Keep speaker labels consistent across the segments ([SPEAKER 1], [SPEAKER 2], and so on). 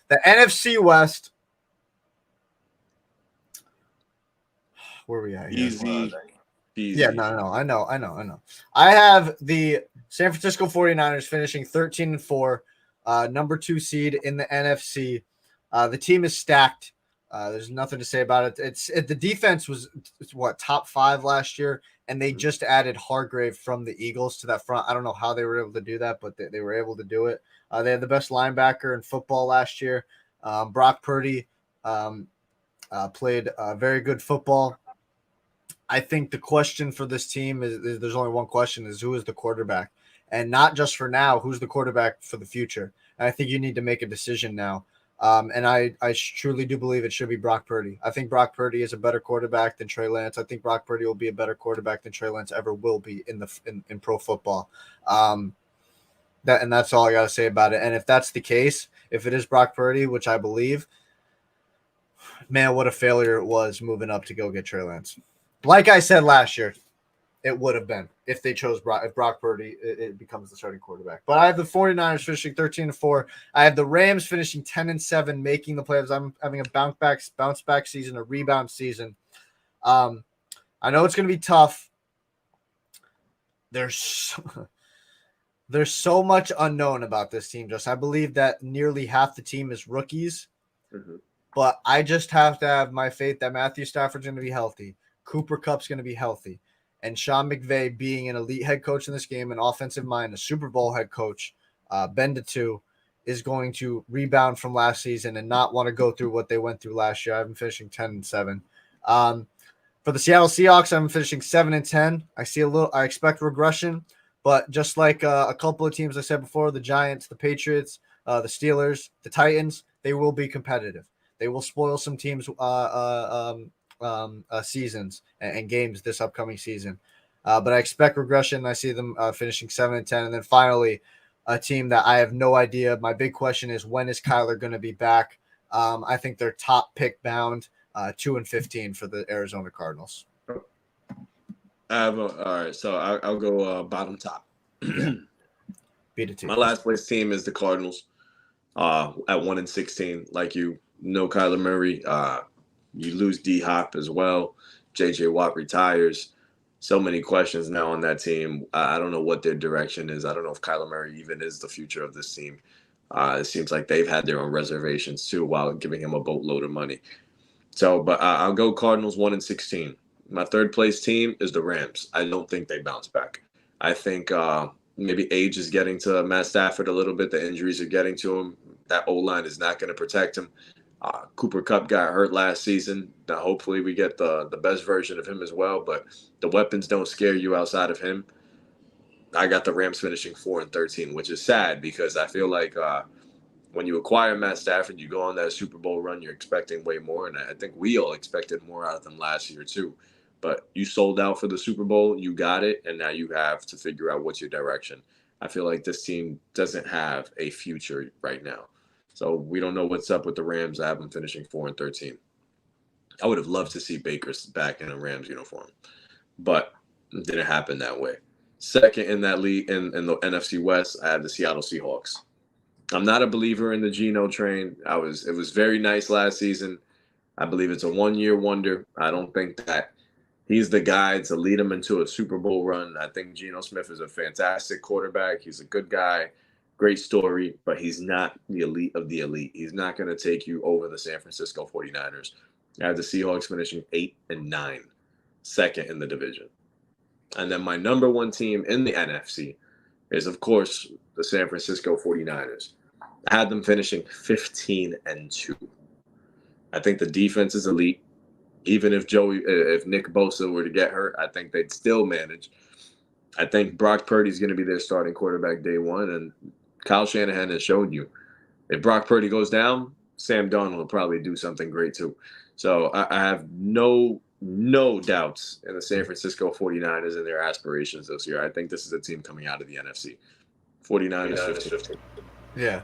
[SPEAKER 1] The NFC West. Where are we at here?
[SPEAKER 2] Easy.
[SPEAKER 1] Yeah, no. I know. I have the San Francisco 49ers finishing 13-4, number 2 seed in the NFC. The team is stacked. There's nothing to say about it. The defense was top 5 last year, and they just added Hargrave from the Eagles to that front. I don't know how they were able to do that, but they were able to do it. They had the best linebacker in football last year. Brock Purdy played very good football. I think the question for this team is there's only one question: is who is the quarterback, and not just for now. Who's the quarterback for the future? And I think you need to make a decision now. And I truly do believe it should be Brock Purdy. I think Brock Purdy is a better quarterback than Trey Lance. I think Brock Purdy will be a better quarterback than Trey Lance ever will be in pro football. That's all I got to say about it. And if that's the case, if it is Brock Purdy, which I believe, man, what a failure it was moving up to go get Trey Lance. Like I said last year, it would have been if they chose Brock Purdy, it becomes the starting quarterback. But I have the 49ers finishing 13-4. I have the Rams finishing 10-7, making the playoffs. I'm having a bounce back season, a rebound season. I know it's going to be tough. There's so much unknown about this team. I believe that nearly half the team is rookies. Mm-hmm. But I just have to have my faith that Matthew Stafford's going to be healthy. Cooper Kupp's going to be healthy. And Sean McVay, being an elite head coach in this game, an offensive mind, a Super Bowl head coach, Ben DeTue, is going to rebound from last season and not want to go through what they went through last year. I'm finishing 10-7. For the Seattle Seahawks, I'm finishing 7-10. I expect regression, but just like a couple of teams I said before, the Giants, the Patriots, the Steelers, the Titans, they will be competitive. They will spoil some teams' seasons and games this upcoming season. But I expect regression. I see them finishing 7-10. And then finally, a team that I have no idea. My big question is, when is Kyler going to be back? I think they're top pick bound, 2-15 for the Arizona Cardinals.
[SPEAKER 2] All right, so I'll go bottom top.
[SPEAKER 1] Beat a team.
[SPEAKER 2] My last place team is the Cardinals at 1-16. Like Kyler Murray. You lose D-Hop as well. J.J. Watt retires. So many questions now on that team. I don't know what their direction is. I don't know if Kyler Murray even is the future of this team. It seems like they've had their own reservations too while giving him a boatload of money. But I'll go Cardinals 1-16. My third place team is the Rams. I don't think they bounce back. I think maybe age is getting to Matt Stafford a little bit. The injuries are getting to him. That O-line is not going to protect him. Cooper Kupp got hurt last season. Now, hopefully we get the best version of him as well, but the weapons don't scare you outside of him. I got the Rams finishing 4-13, which is sad because I feel like when you acquire Matt Stafford, you go on that Super Bowl run, you're expecting way more, and I think we all expected more out of them last year too. But you sold out for the Super Bowl, you got it, and now you have to figure out what's your direction. I feel like this team doesn't have a future right now. So we don't know what's up with the Rams. I have them finishing 4-13. I would have loved to see Baker back in a Rams uniform, but it didn't happen that way. Second in that league in the NFC West, I have the Seattle Seahawks. I'm not a believer in the Geno train. It was very nice last season. I believe it's a one-year wonder. I don't think that he's the guy to lead them into a Super Bowl run. I think Geno Smith is a fantastic quarterback. He's a good guy. Great story, but he's not the elite of the elite. He's not going to take you over the San Francisco 49ers. I have the Seahawks finishing 8-9, second in the division. And then my number one team in the NFC is, of course, the San Francisco 49ers. I had them finishing 15-2. I think the defense is elite. Even if Nick Bosa were to get hurt, I think they'd still manage. I think Brock Purdy is going to be their starting quarterback day one, and Kyle Shanahan has shown you if Brock Purdy goes down, Sam Darnold will probably do something great too. So I have no doubts in the San Francisco 49ers and their aspirations this year. I think this is a team coming out of the NFC. 49ers 15.
[SPEAKER 1] Yeah.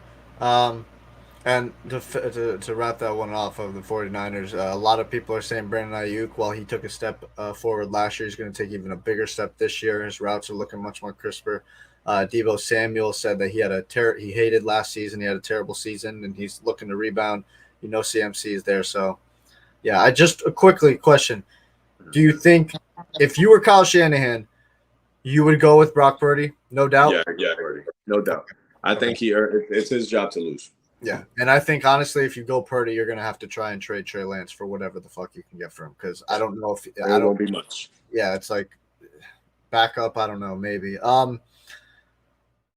[SPEAKER 1] And to wrap that one off of the 49ers, a lot of people are saying Brandon Ayuk, while he took a step forward last year, he's going to take even a bigger step this year. His routes are looking much more crisper. Deebo Samuel said that he hated last season. He had a terrible season, and he's looking to rebound. CMC is there, so yeah. I just a quickly question: do you think if you were Kyle Shanahan, you would go with Brock Purdy? No doubt.
[SPEAKER 2] Yeah, no doubt. I think it's his job to lose.
[SPEAKER 1] Yeah, and I think honestly, if you go Purdy, you're gonna have to try and trade Trey Lance for whatever the fuck you can get for him, because I don't know if
[SPEAKER 2] It won't be much.
[SPEAKER 1] Yeah, it's like backup. I don't know, maybe.